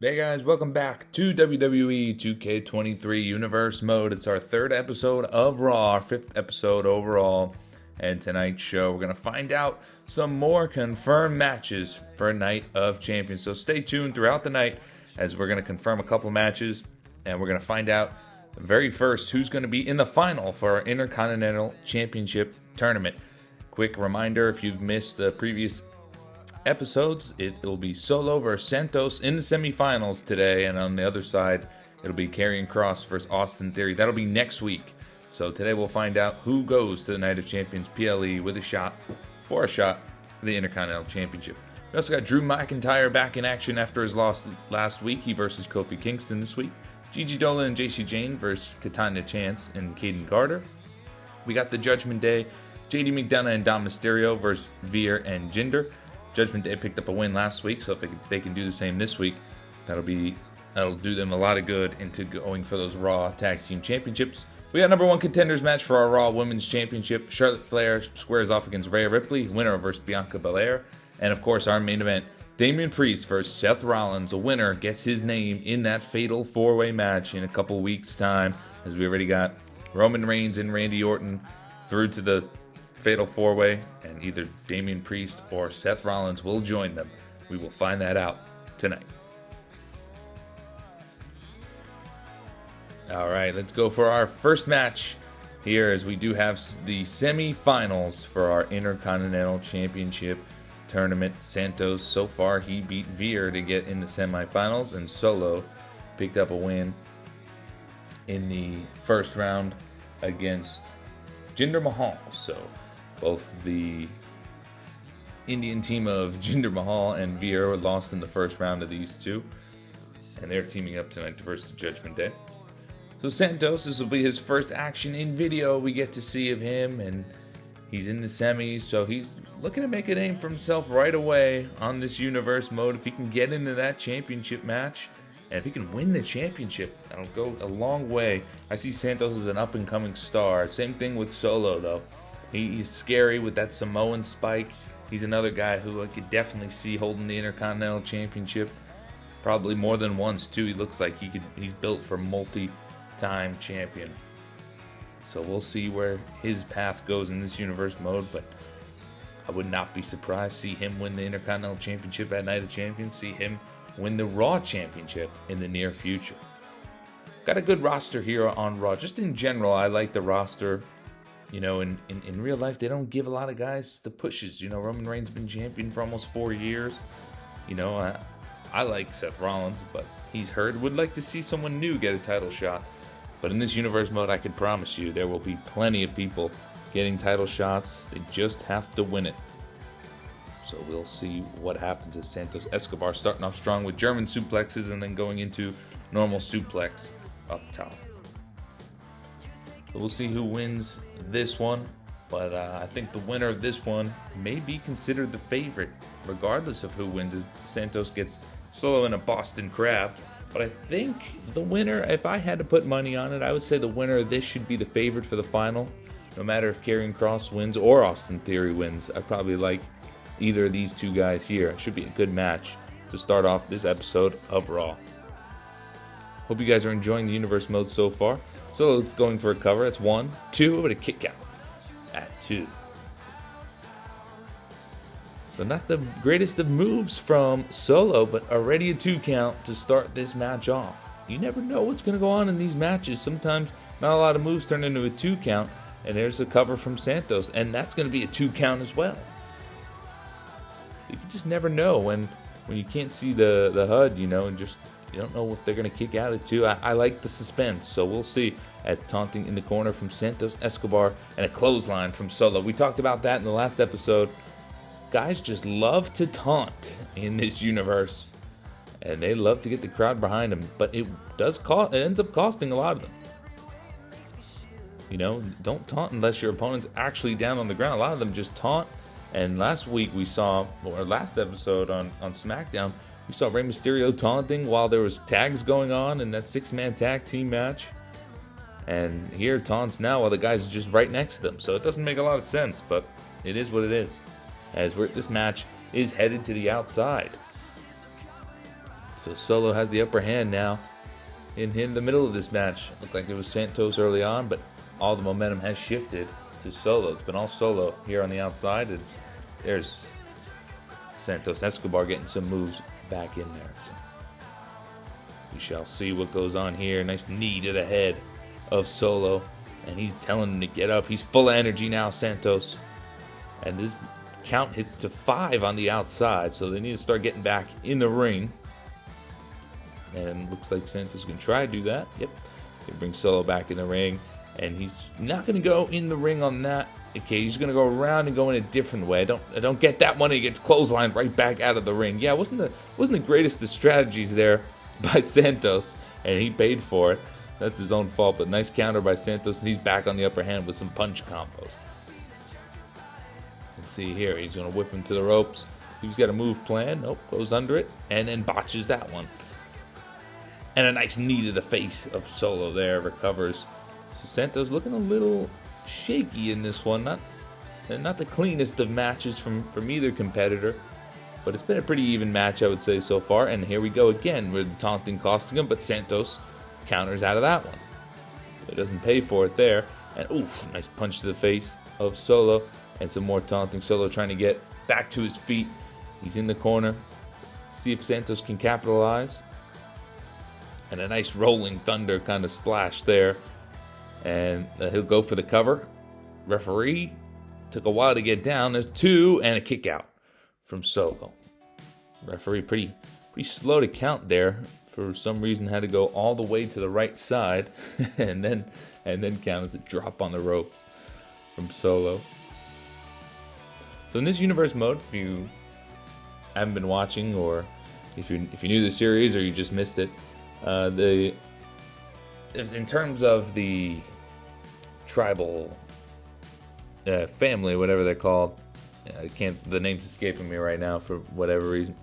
Hey guys, welcome back to WWE 2K23 Universe Mode. It's our third episode of Raw, our fifth episode overall. And tonight's show, we're going to find out some more confirmed matches for Night of Champions. So stay tuned throughout the night as we're going to confirm a couple matches. And we're going to find out very first who's going to be in the final for our Intercontinental Championship tournament. Quick reminder, if you've missed the previous episodes, it will be Solo versus Santos in the semifinals today, and on the other side it'll be Karrion Kross versus Austin Theory. That'll be next week. So today we'll find out who goes to the Night of Champions PLE with a shot for the Intercontinental Championship. We also got Drew McIntyre back in action after his loss last week. He versus Kofi Kingston this week. Gigi Dolan and JC Jane versus Katana Chance and Caden Carter. We got the Judgment Day, JD McDonough and Dom Mysterio versus Veer and Jinder. Judgment Day picked up a win last week, so if they can do the same this week, that'll do them a lot of good into going for those Raw Tag Team Championships. We got number one contenders match for our Raw Women's Championship. Charlotte Flair squares off against Rhea Ripley, winner versus Bianca Belair. And of course, our main event, Damian Priest versus Seth Rollins. A winner gets his name in that fatal four-way match in a couple weeks' time, as we already got Roman Reigns and Randy Orton through to the fatal four-way, and either Damian Priest or Seth Rollins will join them. We will find that out tonight. All right, let's go for our first match here, as we do have the semi-finals for our Intercontinental Championship tournament. Santos, so far, he beat Veer to get in the semi-finals, and Solo picked up a win in the first round against Jinder Mahal. So both the Indian team of Jinder Mahal and Veer were lost in the first round of these two, and they're teaming up tonight versus Judgment Day. So Santos, this will be his first action in video we get to see of him, and he's in the semis, so he's looking to make a name for himself right away on this universe mode. If he can get into that championship match, and if he can win the championship, that'll go a long way. I see Santos as an up-and-coming star. Same thing with Solo, though. He's scary with that Samoan spike. He's another guy who I could definitely see holding the Intercontinental Championship. Probably more than once, too. He looks like he's built for multi-time champion. So we'll see where his path goes in this universe mode, but I would not be surprised to see him win the Intercontinental Championship at Night of Champions, see him win the Raw Championship in the near future. Got a good roster here on Raw. Just in general, I like the roster. You know, in real life, they don't give a lot of guys the pushes. You know, Roman Reigns been champion for almost 4 years. You know, I like Seth Rollins, but he's hurt. Would like to see someone new get a title shot. But in this universe mode, I can promise you there will be plenty of people getting title shots. They just have to win it. So we'll see what happens as Santos Escobar starting off strong with German suplexes and then going into normal suplex up top. So we'll see who wins this one, but I think the winner of this one may be considered the favorite, regardless of who wins, as Santos gets Solo in a Boston Crab. But I think the winner, if I had to put money on it, I would say the winner of this should be the favorite for the final. No matter if Karrion Kross wins or Austin Theory wins, I probably like either of these two guys here. It should be a good match to start off this episode of Raw. Hope you guys are enjoying the universe mode so far. Solo going for a cover. That's 1, 2, but a kick out at 2. So not the greatest of moves from Solo, but already a 2 count to start this match off. You never know what's going to go on in these matches. Sometimes not a lot of moves turn into a 2 count, and there's a cover from Santos, and that's going to be a 2 count as well. You just never know when you can't see the HUD, you know, and just you don't know if they're going to kick out at 2. I like the suspense, so we'll see. As taunting in the corner from Santos Escobar and a clothesline from Solo. We talked about that in the last episode. Guys just love to taunt in this universe, and they love to get the crowd behind them, but it ends up costing a lot of them. You know, don't taunt unless your opponent's actually down on the ground. A lot of them just taunt. And last episode on SmackDown, we saw Rey Mysterio taunting while there was tags going on in that 6-man tag team match. And here taunts now while the guy's just right next to them. So it doesn't make a lot of sense, but it is what it is. As this match is headed to the outside. So Solo has the upper hand now in the middle of this match. Looked like it was Santos early on, but all the momentum has shifted to Solo. It's been all Solo here on the outside. And there's Santos Escobar getting some moves back in there. So we shall see what goes on here. Nice knee to the head of Solo. And he's telling him to get up. He's full of energy now, Santos. And this count hits to 5 on the outside. So they need to start getting back in the ring. And looks like Santos can try to do that. Yep. He brings Solo back in the ring. And he's not going to go in the ring on that occasion. He's going to go around and go in a different way. I don't get that one. He gets clotheslined right back out of the ring. Yeah, it wasn't the greatest of strategies there by Santos. And he paid for it. That's his own fault. But nice counter by Santos. And he's back on the upper hand with some punch combos. Let's see here. He's going to whip him to the ropes. He's got a move plan. Nope, goes under it. And then botches that one. And a nice knee to the face of Solo there. Recovers. So Santos looking a little shaky in this one. Not the cleanest of matches from either competitor. But it's been a pretty even match, I would say, so far. And here we go again with taunting costing him. But Santos counters out of that one. He doesn't pay for it there. And oof, nice punch to the face of Solo. And some more taunting. Solo trying to get back to his feet. He's in the corner. Let's see if Santos can capitalize. And a nice rolling thunder kind of splash there. And he'll go for the cover. Referee took a while to get down. There's 2 and a kick out from Solo. Referee pretty slow to count there. For some reason had to go all the way to the right side. and then count as a drop on the ropes from Solo. So in this universe mode, if you haven't been watching, or if you knew the series or you just missed it, in terms of the tribal family, whatever they're called, the name's escaping me right now for whatever reason.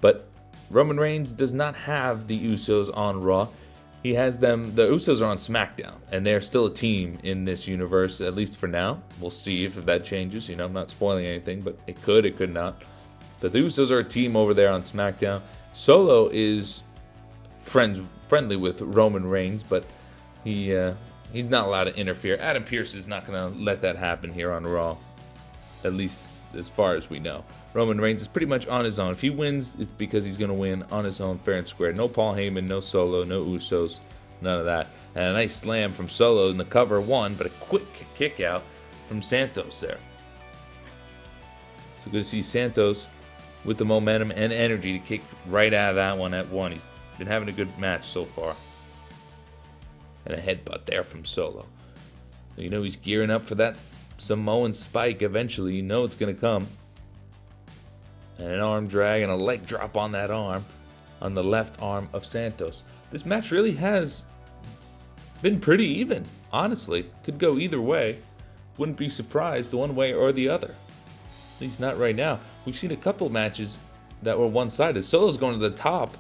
But Roman Reigns does not have the Usos on Raw. He has them. The Usos are on SmackDown, and they're still a team in this universe, at least for now. We'll see if that changes. I'm not spoiling anything, but it could not. But the Usos are a team over there on SmackDown. Solo is friendly with Roman Reigns, but he's not allowed to interfere. Adam Pearce is not going to let that happen here on Raw, at least as far as we know. Roman Reigns is pretty much on his own. If he wins, it's because he's going to win on his own, fair and square. No Paul Heyman, no Solo, no Usos, none of that. And a nice slam from Solo in the cover 1, but a quick kick out from Santos there. So good to see Santos with the momentum and energy to kick right out of that one at 1. He's been having a good match so far. And a headbutt there from Solo. He's gearing up for that Samoan spike eventually. It's going to come. And an arm drag and a leg drop on that arm. On the left arm of Santos. This match really has been pretty even, honestly. Could go either way. Wouldn't be surprised one way or the other. At least not right now. We've seen a couple matches that were one-sided. Solo's going to the top.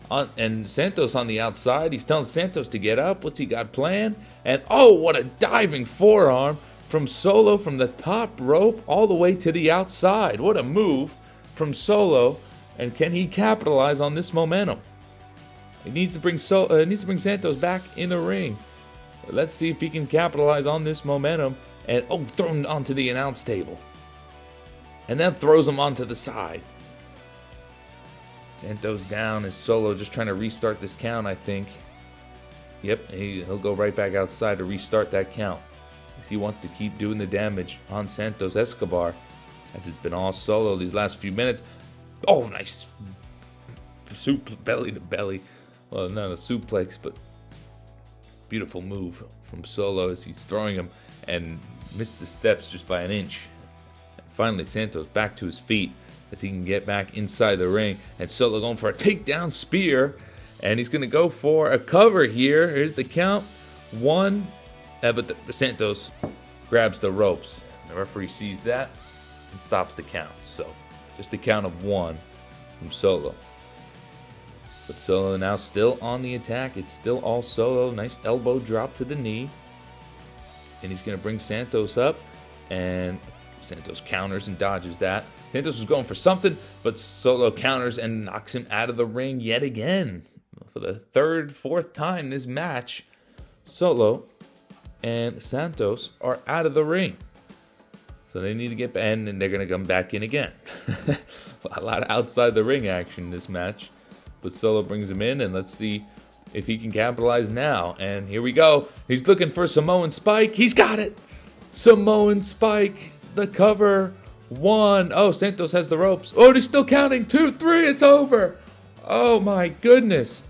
And Santos on the outside. He's telling Santos to get up. What's he got planned? And oh, what a diving forearm from Solo from the top rope all the way to the outside. What a move from Solo. And can he capitalize on this momentum? He needs to bring Santos back in the ring. Let's see if he can capitalize on this momentum. And throw him onto the announce table. And then throws him onto the side. Santos down as Solo just trying to restart this count, I think. Yep, he'll go right back outside to restart that count. As he wants to keep doing the damage on Santos Escobar. As it's been all Solo these last few minutes. Oh, nice. Belly to belly. Well, not a suplex, but beautiful move from Solo as he's throwing him and missed the steps just by an inch. And finally, Santos back to his feet as he can get back inside the ring. And Solo going for a takedown spear. And he's going to go for a cover here. Here's the count. 1. But Santos grabs the ropes. The referee sees that and stops the count. So just a count of 1 from Solo. But Solo now still on the attack. It's still all Solo. Nice elbow drop to the knee. And he's going to bring Santos up. And Santos counters and dodges that. Santos was going for something, but Solo counters and knocks him out of the ring yet again. For the fourth time this match, Solo and Santos are out of the ring. So they need to get back, and they're going to come back in again. A lot of outside the ring action in this match. But Solo brings him in, and let's see if he can capitalize now. And here we go. He's looking for Samoan Spike. He's got it. Samoan Spike. The cover. 1. Oh, Santos has the ropes. Oh, he's still counting. 2, 3. It's over. Oh, my goodness.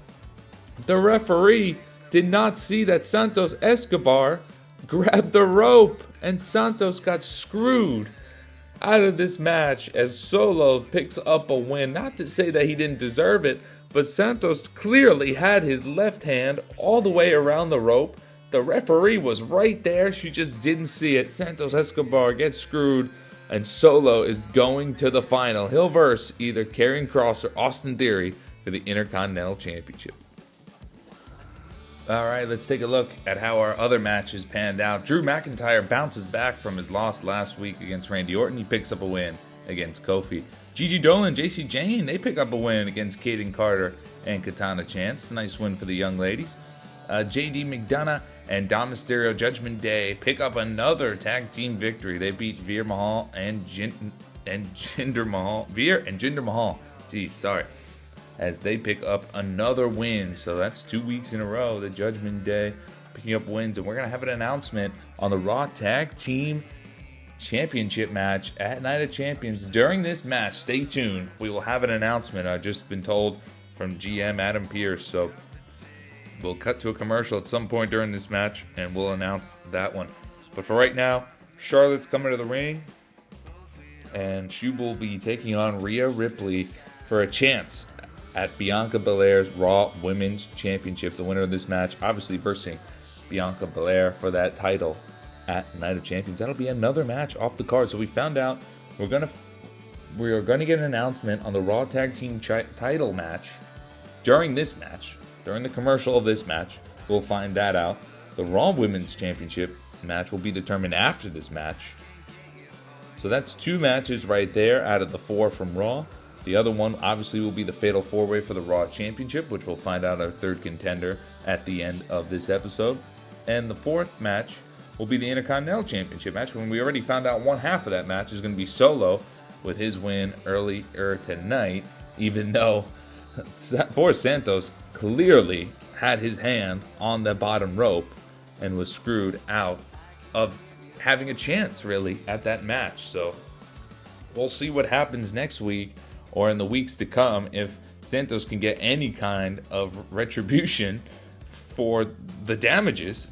The referee did not see that Santos Escobar grabbed the rope, and Santos got screwed out of this match as Solo picks up a win. Not to say that he didn't deserve it, but Santos clearly had his left hand all the way around the rope. The referee was right there. She just didn't see it. Santos Escobar gets screwed, and Solo is going to the final. He'll verse either Karrion Kross or Austin Theory for the Intercontinental Championship. All right, let's take a look at how our other matches panned out. Drew McIntyre bounces back from his loss last week against Randy Orton. He picks up a win against Kofi. Gigi Dolan, JC Jane, they pick up a win against Kaden Carter and Katana Chance. Nice win for the young ladies. JD McDonough and Dom Mysterio Judgment Day pick up another tag team victory. They beat Veer Mahal and Jinder Mahal. Veer and Jinder Mahal. Geez, sorry. As they pick up another win. So that's 2 weeks in a row, the Judgment Day picking up wins. And we're going to have an announcement on the Raw Tag Team Championship match at Night of Champions. During this match, stay tuned. We will have an announcement. I've just been told from GM Adam Pearce. So we'll cut to a commercial at some point during this match, and we'll announce that one. But for right now, Charlotte's coming to the ring, and she will be taking on Rhea Ripley for a chance at Bianca Belair's Raw Women's Championship. The winner of this match, obviously versing Bianca Belair for that title at Night of Champions. That'll be another match off the card. So we found out we are gonna get an announcement on the Raw Tag Team title match during this match, during the commercial of this match. We'll find that out. The Raw Women's Championship match will be determined after this match. So that's 2 matches right there out of the 4 from Raw. The other one, obviously, will be the Fatal 4-Way for the Raw Championship, which we'll find out our 3rd contender at the end of this episode. And the 4th match will be the Intercontinental Championship match, when we already found out one half of that match is going to be Solo with his win earlier tonight, even though poor Santos clearly had his hand on the bottom rope and was screwed out of having a chance, really, at that match. So we'll see what happens next week, or in the weeks to come, if Santos can get any kind of retribution for the damages,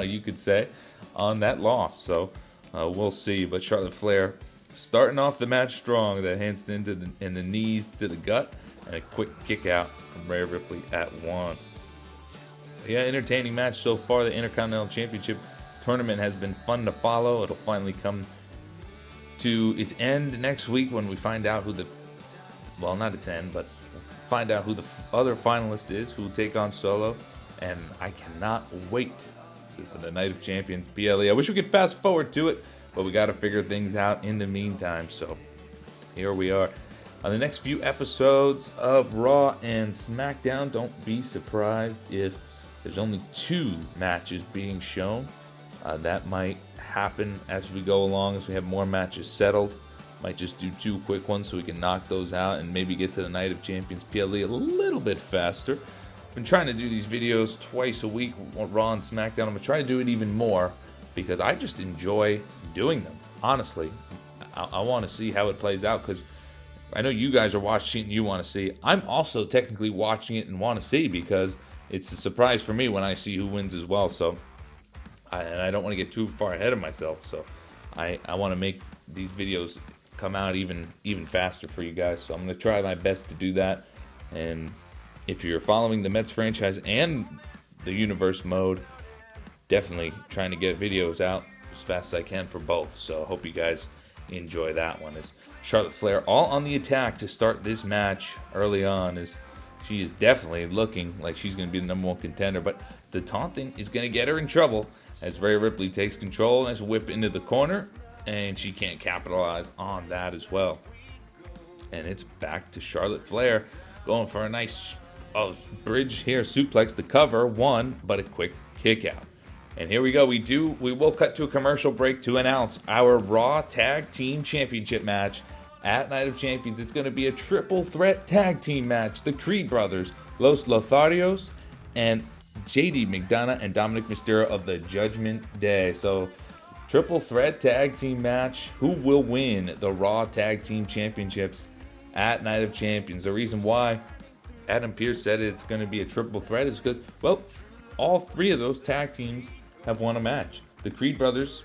you could say, on that loss. So we'll see. But Charlotte Flair starting off the match strong, the handstand and the knees to the gut, and a quick kick out from Rhea Ripley at 1. Yeah, entertaining match so far. The Intercontinental Championship tournament has been fun to follow. It'll finally come to its end next week when we find out who well, not its end, but we'll find out who the other finalist is, who will take on Solo. And I cannot wait for the Night of Champions PLE. I wish we could fast forward to it, but we got to figure things out in the meantime. So here we are. On the next few episodes of Raw and SmackDown, don't be surprised if there's only 2 matches being shown. That might happen as we go along, as we have more matches settled. Might just do 2 quick ones so we can knock those out and maybe get to the Night of Champions PLE a little bit faster. Been trying to do these videos twice a week on Raw and SmackDown. I'm going to try to do it even more because I just enjoy doing them. Honestly, I want to see how it plays out, because I know you guys are watching it and you want to see. I'm also technically watching it and want to see, because it's a surprise for me when I see who wins as well. So, I don't want to get too far ahead of myself. So I want to make these videos come out even faster for you guys. So I'm going to try my best to do that. And if you're following the Mets franchise and the Universe mode, definitely trying to get videos out as fast as I can for both. So I hope you guys enjoy that one. As Charlotte Flair all on the attack to start this match early on, as she is definitely looking like she's going to be the number 1 contender. But the taunting is going to get her in trouble as Rhea Ripley takes control and has a whip into the corner, and she can't capitalize on that as well. And it's back to Charlotte Flair going for a nice bridge here, suplex to cover one, but a quick kick out. And here we go. We will cut to a commercial break to announce our Raw Tag Team Championship match at Night of Champions. It's going to be a triple threat tag team match. The Creed brothers, Los Lotharios, and JD McDonough and Dominic Mysterio of the Judgment Day. So, triple threat tag team match. Who will win the Raw Tag Team Championships at Night of Champions? The reason why Adam Pearce said it's going to be a triple threat is because, well, all three of those tag teams have won a match. The Creed brothers,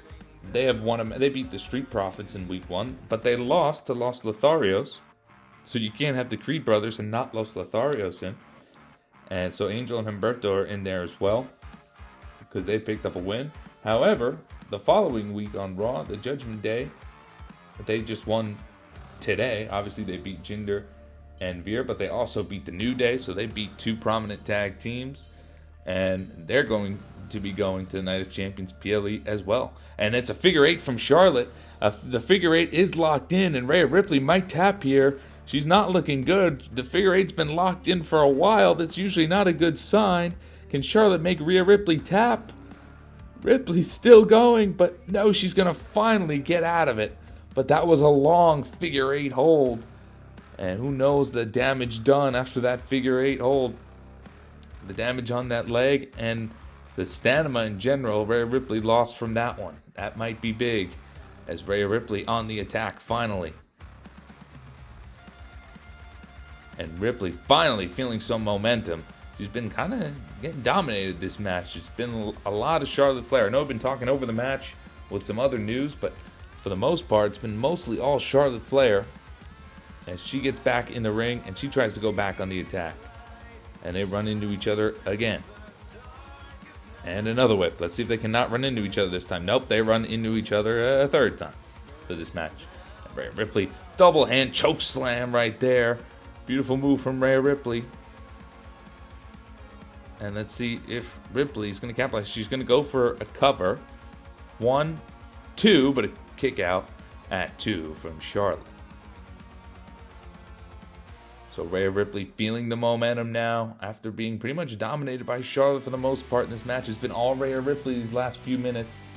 they beat the Street Profits in week 1, but they lost to Los Lotharios. So you can't have the Creed brothers and not Los Lotharios in. And so Angel and Humberto are in there as well because they picked up a win. However, the following week on Raw, the Judgment Day, they just won today. Obviously, they beat Jinder and Veer, but they also beat the New Day, so they beat 2 prominent tag teams. And they're going to be going to the Night of Champions PLE as well. And it's a figure 8 from Charlotte. The figure 8 is locked in, and Rhea Ripley might tap here. She's not looking good. The figure 8's been locked in for a while. That's usually not a good sign. Can Charlotte make Rhea Ripley tap? Ripley's still going, but no, she's going to finally get out of it. But that was a long figure 8 hold. And who knows the damage done after that figure 8 hold. The damage on that leg and the stamina in general, Rhea Ripley lost from that one. That might be big, as Rhea Ripley on the attack finally. And Ripley finally feeling some momentum. She's been kind of getting dominated this match. There's been a lot of Charlotte Flair. I know I've been talking over the match with some other news, but for the most part, it's been mostly all Charlotte Flair. As she gets back in the ring and she tries to go back on the attack. And they run into each other again. And another whip. Let's see if they can not run into each other this time. Nope, they run into each other a third time for this match. And Rhea Ripley, double hand choke slam right there. Beautiful move from Rhea Ripley. And let's see if Ripley's going to capitalize. She's going to go for a cover. 1, 2, but a kick out at 2 from Charlotte. So Rhea Ripley feeling the momentum now after being pretty much dominated by Charlotte for the most part in this match. It's been all Rhea Ripley these last few minutes.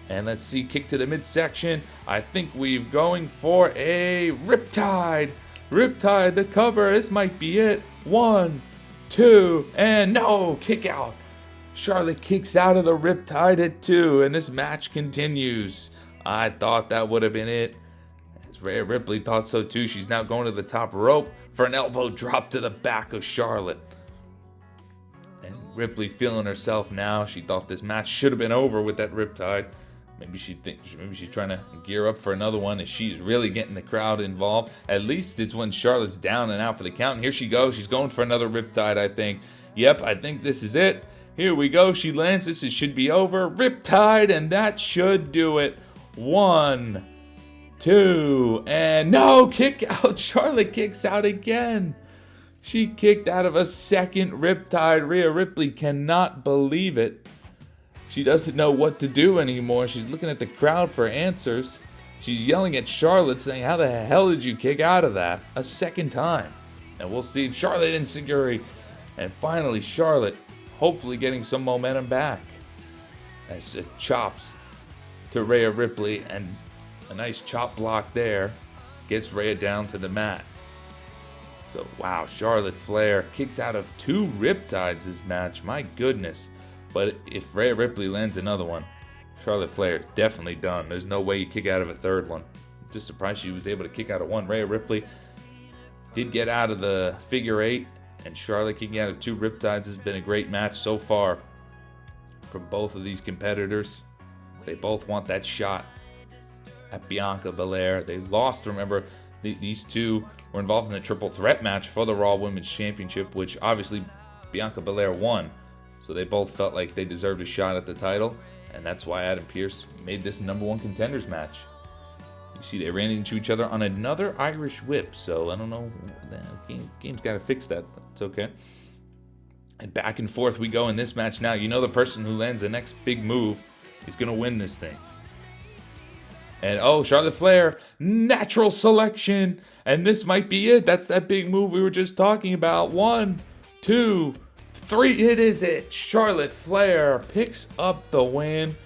And let's see, kick to the midsection. I think we're going for a Riptide. Riptide, the cover. This might be it. 1, 2, and no, kick out. Charlotte kicks out of the Riptide at 2, and this match continues. I thought that would have been it. Rhea Ripley thought so too. She's now going to the top rope for an elbow drop to the back of Charlotte. And Ripley feeling herself now. She thought this match should have been over with that Riptide. Maybe she's trying to gear up for another one as she's really getting the crowd involved. At least it's when Charlotte's down and out for the count. And here she goes. She's going for another Riptide, I think. Yep, I think this is it. Here we go. She lands this. It should be over. Riptide, and that should do it. 1, 2, and no, kick out. Charlotte kicks out again. She kicked out of a second Riptide. Rhea Ripley cannot believe it. She doesn't know what to do anymore. She's looking at the crowd for answers. She's yelling at Charlotte saying, how the hell did you kick out of that a second time? And we'll see Charlotte insecurity. And finally Charlotte hopefully getting some momentum back. As it chops to Rhea Ripley, and a nice chop block there gets Rhea down to the mat. So, wow, Charlotte Flair kicks out of 2 Riptides this match. My goodness. But if Rhea Ripley lands another one, Charlotte Flair is definitely done. There's no way you kick out of a third one. Just surprised she was able to kick out of 1. Rhea Ripley did get out of the figure 8, and Charlotte kicking out of 2 Riptides has been a great match so far from both of these competitors. They both want that shot at Bianca Belair. They lost, remember, these two were involved in a triple threat match for the Raw Women's Championship, which obviously Bianca Belair won. So they both felt like they deserved a shot at the title, and that's why Adam Pearce made this number 1 contenders match. You see, they ran into each other on another Irish whip, so I don't know. The game's got to fix that, but it's okay. And back and forth we go in this match now. You know the person who lands the next big move is going to win this thing. And oh, Charlotte Flair, natural selection. And this might be it. That's that big move we were just talking about. 1, 2, 3. It is it. Charlotte Flair picks up the win.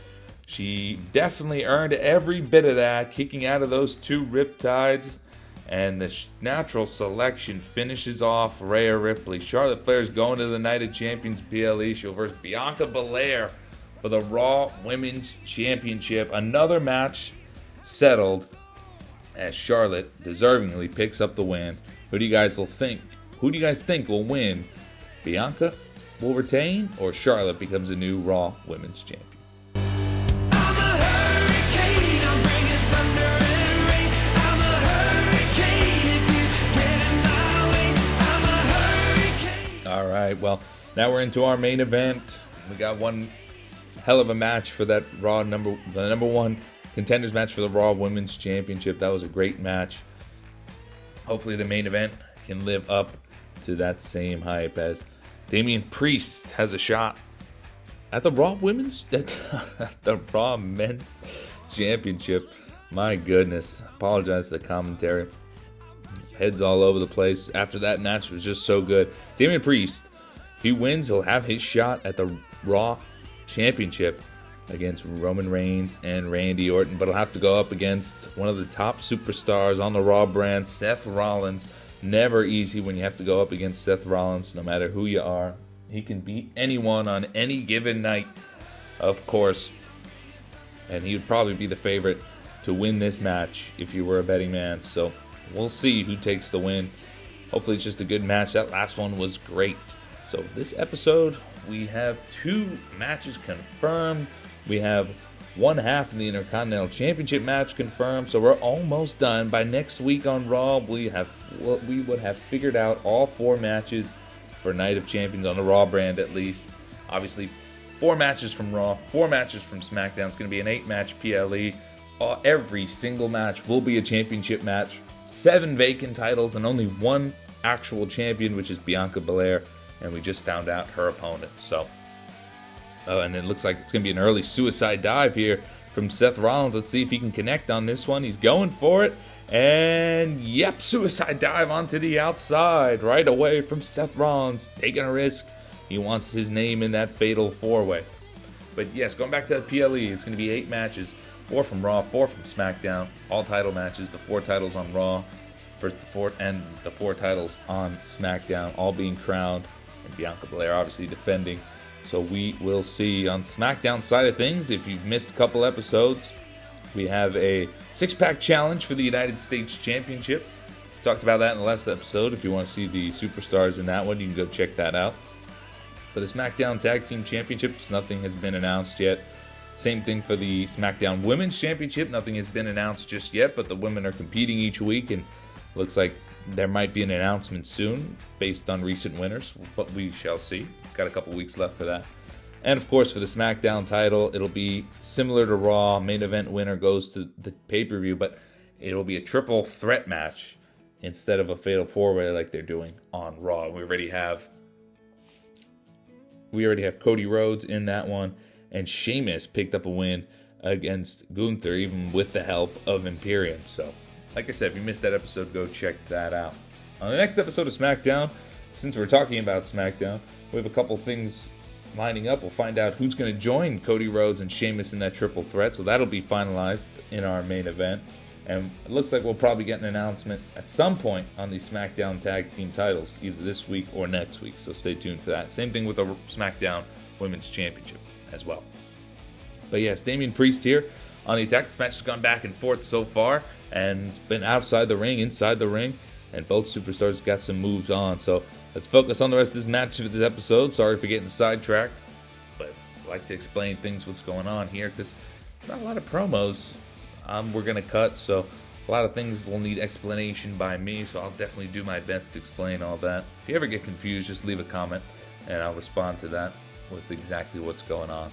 She definitely earned every bit of that, kicking out of those 2 riptides. And the natural selection finishes off Rhea Ripley. Charlotte Flair's going to the Night of Champions PLE. She'll versus Bianca Belair for the Raw Women's Championship. Another match settled as Charlotte deservingly picks up the win. Who do you guys think will win? Bianca will retain, or Charlotte becomes a new Raw Women's Champion? All right, well, now we're into our main event. We got one hell of a match for that the number 1 contenders match for the Raw Women's Championship. That was a great match. Hopefully the main event can live up to that same hype, as Damian Priest has a shot at the Raw Men's Championship. My goodness. Apologize to the commentary. Heads all over the place. After that match, it was just so good. Damian Priest, if he wins, he'll have his shot at the Raw Championship against Roman Reigns and Randy Orton, but he'll have to go up against one of the top superstars on the Raw brand, Seth Rollins. Never easy when you have to go up against Seth Rollins, no matter who you are. He can beat anyone on any given night, of course, and he would probably be the favorite to win this match if you were a betting man. So we'll see who takes the win. Hopefully it's just a good match. That last one was great. So this episode, we have 2 matches confirmed. We have one half of the Intercontinental Championship match confirmed. So we're almost done. By next week on Raw, we would have figured out all 4 matches for Night of Champions on the Raw brand, at least. Obviously, 4 matches from Raw, 4 matches from SmackDown. It's going to be an 8-match PLE. Every single match will be a championship match. 7 vacant titles and only 1 actual champion, which is Bianca Belair. And we just found out her opponent. So, and it looks like it's going to be an early suicide dive here from Seth Rollins. Let's see if he can connect on this one. He's going for it. And, yep, suicide dive onto the outside right away from Seth Rollins. Taking a risk. He wants his name in that fatal 4-way. But, yes, going back to that PLE, it's going to be 8 matches. 4 from Raw, 4 from SmackDown. All title matches. The 4 titles on Raw. First the 4 and the 4 titles on SmackDown. All being crowned. And Bianca Belair obviously defending. So we will see on SmackDown side of things. If you've missed a couple episodes, we have a 6-pack challenge for the United States Championship. Talked about that in the last episode. If you want to see the superstars in that one, you can go check that out. For the SmackDown Tag Team Championships, nothing has been announced yet. Same thing for the SmackDown Women's Championship. Nothing has been announced just yet, but the women are competing each week, and looks like there might be an announcement soon based on recent winners, but we shall see. Got a couple weeks left for that. And of course, for the SmackDown title, it'll be similar to Raw. Main event winner goes to the pay-per-view, but it'll be a triple threat match instead of a fatal 4-way like they're doing on Raw. We already have Cody Rhodes in that one, and Sheamus picked up a win against Gunther, even with the help of Imperium. So, like I said, if you missed that episode, go check that out. On the next episode of SmackDown, since we're talking about SmackDown, we have a couple things lining up. We'll find out who's going to join Cody Rhodes and Sheamus in that triple threat, so that'll be finalized in our main event. And it looks like we'll probably get an announcement at some point on the SmackDown Tag Team titles, either this week or next week, so stay tuned for that. Same thing with the SmackDown Women's Championship as well. But yes, Damian Priest here on the attack. This match has gone back and forth so far, and it's been outside the ring, inside the ring, and both superstars got some moves on. So let's focus on the rest of this match of this episode. Sorry for getting sidetracked, but I like to explain things, what's going on here, because not a lot of promos we're going to cut, so a lot of things will need explanation by me, so I'll definitely do my best to explain all that. If you ever get confused, just leave a comment, and I'll respond to that with exactly what's going on,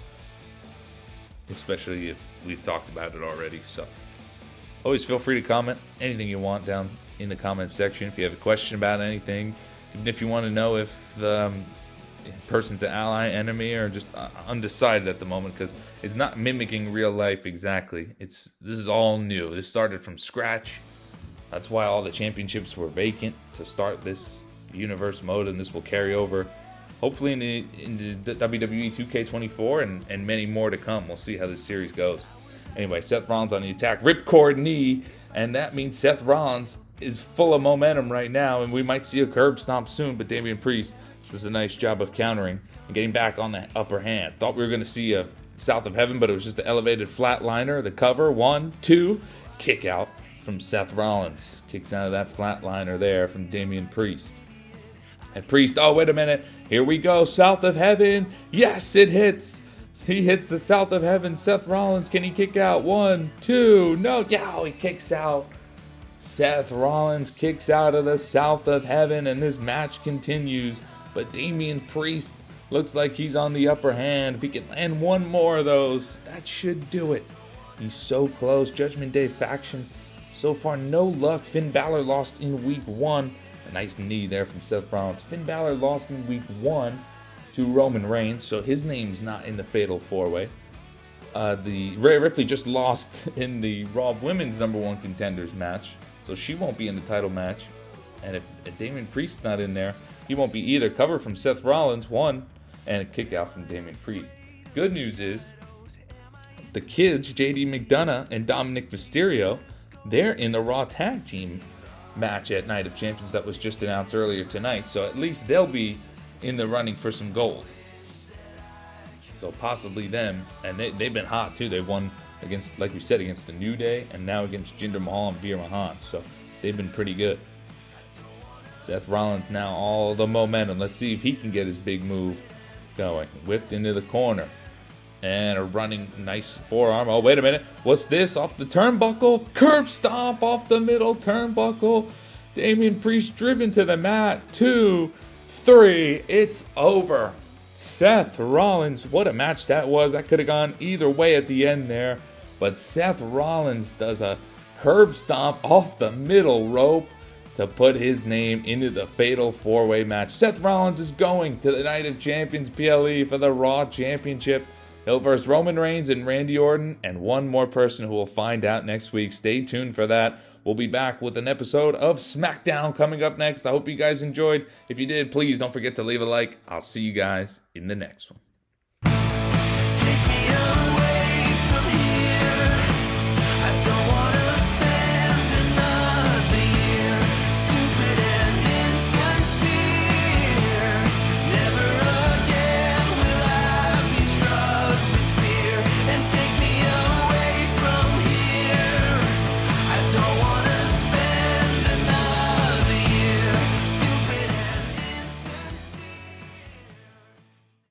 especially if we've talked about it already. So always feel free to comment anything you want down in the comment section. If you have a question about anything, even if you want to know if person to ally, enemy, or just undecided at the moment because it's not mimicking real life exactly. This is all new. This started from scratch. That's why all the championships were vacant to start this universe mode, and this will carry over hopefully into WWE 2K24 and many more to come. We'll see how this series goes. Anyway, Seth Rollins on the attack, ripcord knee, and that means Seth Rollins is full of momentum right now, and we might see a curb stomp soon, but Damian Priest does a nice job of countering and getting back on the upper hand. Thought we were going to see a South of Heaven, but it was just an elevated flatliner. The cover, 1, 2, kick out from Seth Rollins. Kicks out of that flatliner there from Damian Priest. And Priest, oh, wait a minute. Here we go. South of Heaven. Yes, it hits. He hits the South of Heaven. Seth Rollins, can he kick out? 1, 2, no. Yeah, he kicks out. Seth Rollins kicks out of the South of Heaven, and this match continues. But Damian Priest looks like he's on the upper hand. If he can land one more of those, that should do it. He's so close. Judgment Day faction. So far, no luck. Finn Balor lost in week 1. A nice knee there from Seth Rollins. Finn Balor lost in week 1 to Roman Reigns, so his name's not in the Fatal 4-Way. The Rhea Ripley just lost in the Raw Women's #1 Contenders match, so she won't be in the title match. And if Damian Priest's not in there, he won't be either. Cover from Seth Rollins, 1, and a kick out from Damian Priest. Good news is, the kids, JD McDonough and Dominic Mysterio, they're in the Raw Tag Team match at Night of Champions that was just announced earlier tonight. So at least they'll be in the running for some gold. So possibly them. And they've been hot too. They won against, like we said, against the New Day and now against Jinder Mahal and Veer Mahan. So they've been pretty good. Seth Rollins now all the momentum. Let's see if he can get his big move going. Whipped into the corner. And a running nice forearm. Oh, wait a minute. What's this? Off the turnbuckle. Curb stomp off the middle turnbuckle. Damian Priest driven to the mat. 2, 3. It's over. Seth Rollins. What a match that was. That could have gone either way at the end there. But Seth Rollins does a curb stomp off the middle rope to put his name into the Fatal 4-Way match. Seth Rollins is going to the Night of Champions PLE for the Raw Championship. He'll verse Roman Reigns and Randy Orton, and one more person who we'll find out next week. Stay tuned for that. We'll be back with an episode of SmackDown coming up next. I hope you guys enjoyed. If you did, please don't forget to leave a like. I'll see you guys in the next one.